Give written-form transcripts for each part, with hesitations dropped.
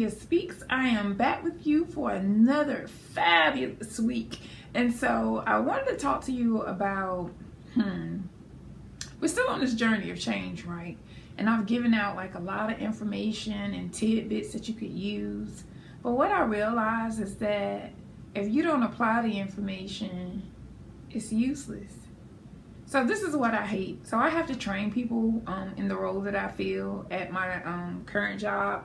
Cynthia Speaks. I am back with you for another fabulous week. And so I wanted to talk to you about, we're still on this journey of change, right? And I've given out like a lot of information and tidbits that you could use. But what I realized is that if you don't apply the information, it's useless. So this is what I hate. So I have to train people in the role that I feel at my current job.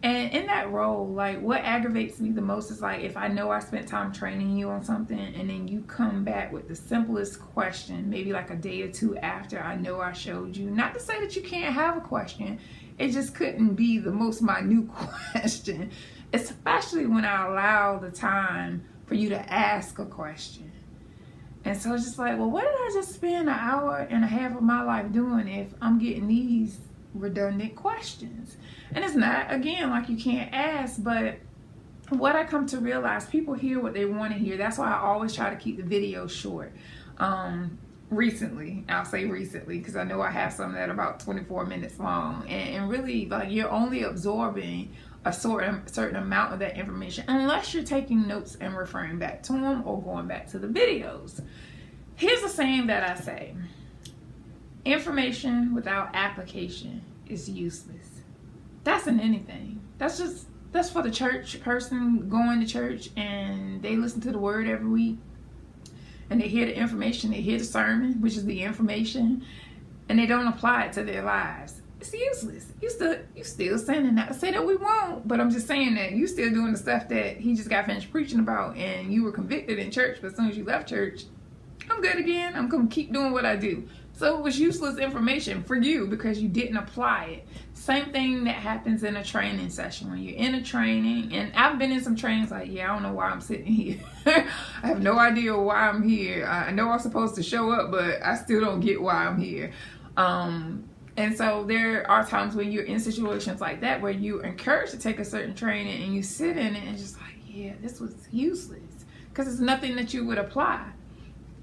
And in that role, like what aggravates me the most is like if I know I spent time training you on something and then you come back with the simplest question, maybe like a day or two after I know I showed you. Not to say that you can't have a question. It just couldn't be the most minute question, especially when I allow the time for you to ask a question. And so it's just like, well, what did I just spend an hour and a half of my life doing if I'm getting these redundant questions? And it's not, again, like you can't ask, but what I come to realize, people hear what they want to hear. That's why I always try to keep the videos short. Recently, I'll say recently, because I know I have some that are about 24 minutes long. And really, like, you're only absorbing a certain amount of that information unless you're taking notes and referring back to them or going back to the videos. Here's a saying that I say: information without application is useless. That's in anything. That's for the church person going to church and they listen to the word every week and they hear the information, they hear the sermon, which is the information, and they don't apply it to their lives. It's useless. You still sinning. Not to say that we won't, but I'm just saying that you still doing the stuff that he just got finished preaching about, and you were convicted in church, but as soon as you left church, I'm good again. I'm gonna keep doing what I do. So it was useless information for you because you didn't apply it. Same thing that happens in a training session. When you're in a training, and I've been in some trainings like, yeah, I don't know why I'm sitting here. I have no idea why I'm here. I know I'm supposed to show up, but I still don't get why I'm here. And so there are times when you're in situations like that where you're encouraged to take a certain training and you sit in it and just like, yeah, this was useless because it's nothing that you would apply.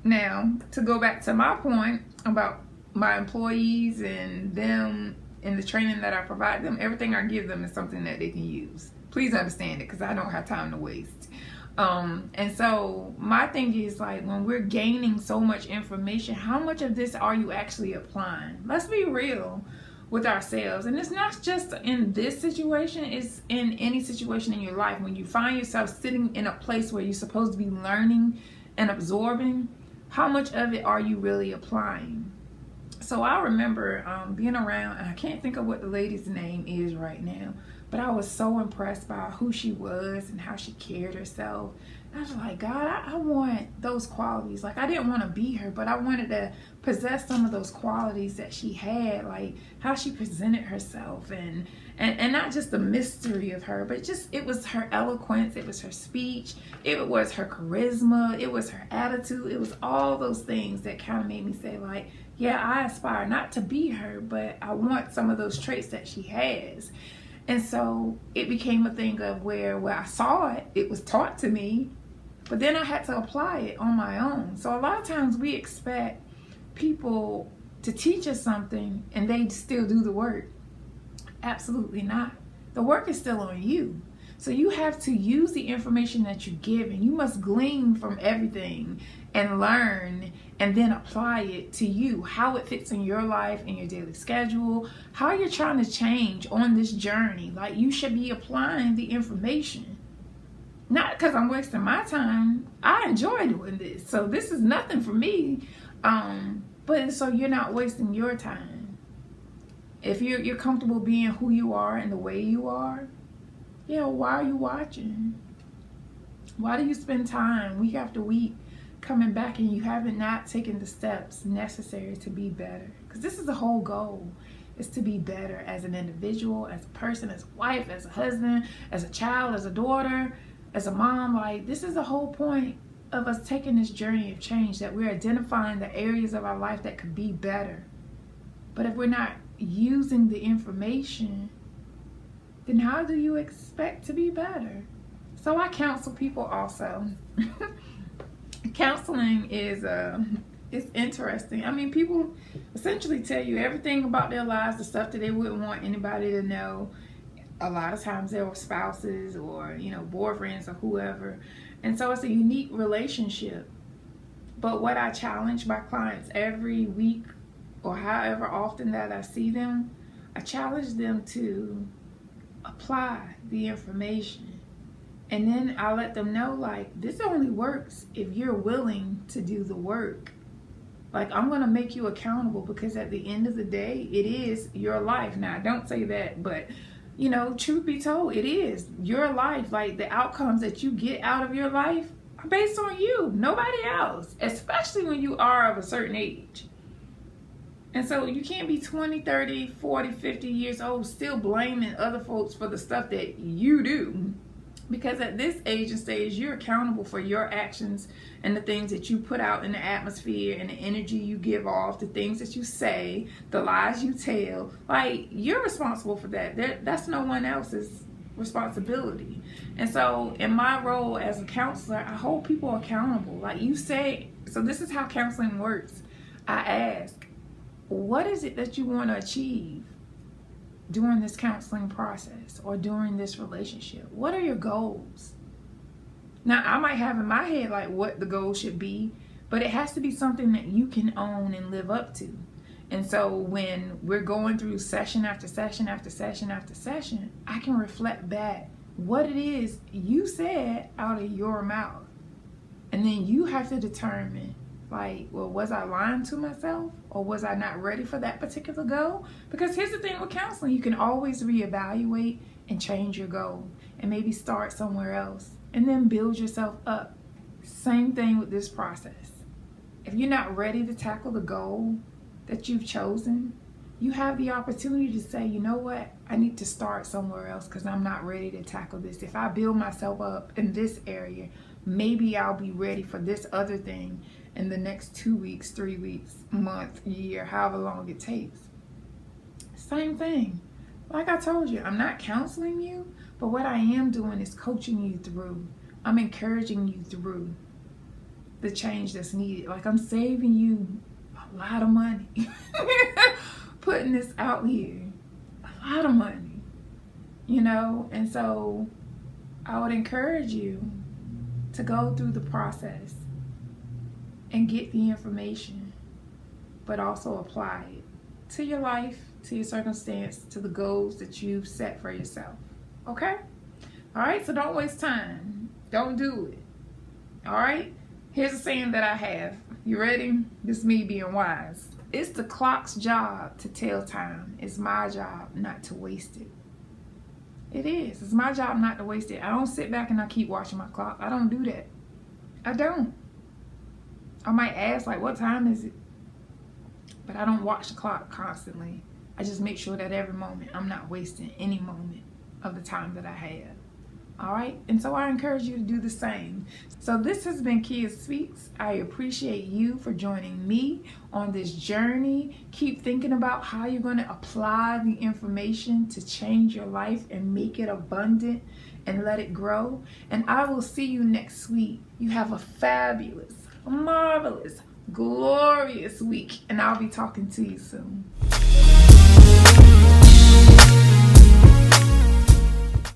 Now, to go back to my point about my employees and them and the training that I provide them, everything I give them is something that they can use. Please understand it because I don't have time to waste. And so my thing is like, when we're gaining so much information, how much of this are you actually applying? Let's be real with ourselves. And it's not just in this situation, it's in any situation in your life. When you find yourself sitting in a place where you're supposed to be learning and absorbing, how much of it are you really applying? So I remember being around, and I can't think of what the lady's name is right now, but I was so impressed by who she was and how she carried herself. And I was like, God, I want those qualities. Like, I didn't want to be her, but I wanted to possess some of those qualities that she had, like how she presented herself and not just the mystery of her, but just it was her eloquence, it was her speech, it was her charisma, it was her attitude, it was all those things that kind of made me say like, yeah, I aspire not to be her, but I want some of those traits that she has. And so it became a thing of where I saw it, it was taught to me, but then I had to apply it on my own. So a lot of times we expect people to teach us something and they still do the work. Absolutely not. The work is still on you. So you have to use the information that you give, and you must glean from everything and learn and then apply it to you, how it fits in your life, in your daily schedule, how you're trying to change on this journey. Like, you should be applying the information. Not because I'm wasting my time. I enjoy doing this. So this is nothing for me. But so you're not wasting your time. If you're comfortable being who you are and the way you are, yeah, why are you watching? Why do you spend time week after week coming back and you haven't not taken the steps necessary to be better? Because this is the whole goal, is to be better as an individual, as a person, as a wife, as a husband, as a child, as a daughter, as a mom. Like, this is the whole point of us taking this journey of change, that we're identifying the areas of our life that could be better. But if we're not using the information, then how do you expect to be better? So I counsel people also. Counseling is it's interesting. I mean, people essentially tell you everything about their lives, the stuff that they wouldn't want anybody to know. A lot of times they were spouses or, boyfriends or whoever. And so it's a unique relationship. But what I challenge my clients every week or however often that I see them, I challenge them to apply the information. And then I let them know, like, this only works if you're willing to do the work. Like, I'm going to make you accountable because at the end of the day, it is your life. Now, don't say that, but, truth be told, it is your life. Like, the outcomes that you get out of your life are based on you, nobody else, especially when you are of a certain age. And so you can't be 20, 30, 40, 50 years old still blaming other folks for the stuff that you do. Because at this age and stage, you're accountable for your actions and the things that you put out in the atmosphere and the energy you give off, the things that you say, the lies you tell. Like, you're responsible for that. That's no one else's responsibility. And so in my role as a counselor, I hold people accountable. Like you say, so this is how counseling works. I ask, what is it that you want to achieve during this counseling process or during this relationship? What are your goals? Now, I might have in my head like what the goal should be, but it has to be something that you can own and live up to. And so when we're going through session after session after session after session, I can reflect back what it is you said out of your mouth. And then you have to determine, like, well, was I lying to myself or was I not ready for that particular goal? Because here's the thing with counseling, you can always reevaluate and change your goal and maybe start somewhere else and then build yourself up. Same thing with this process. If you're not ready to tackle the goal that you've chosen, you have the opportunity to say, you know what, I need to start somewhere else because I'm not ready to tackle this. If I build myself up in this area, maybe I'll be ready for this other thing in the next 2 weeks, 3 weeks, month, year, however long it takes. Same thing. Like I told you, I'm not counseling you, but what I am doing is coaching you through. I'm encouraging you through the change that's needed. Like, I'm saving you a lot of money. Putting this out here. A lot of money. And so I would encourage you to go through the process and get the information, but also apply it to your life, to your circumstance, to the goals that you've set for yourself. Okay? All right, so don't waste time. Don't do it. All right? Here's a saying that I have. You ready? This is me being wise. It's the clock's job to tell time. It's my job not to waste it. It is. It's my job not to waste it. I don't sit back and I keep watching my clock. I don't do that. I don't. I might ask, like, what time is it? But I don't watch the clock constantly. I just make sure that every moment I'm not wasting any moment of the time that I have. All right? And so I encourage you to do the same. So this has been Kia Speaks. I appreciate you for joining me on this journey. Keep thinking about how you're going to apply the information to change your life and make it abundant and let it grow. And I will see you next week. You have a fabulous, marvelous, glorious week. And I'll be talking to you soon.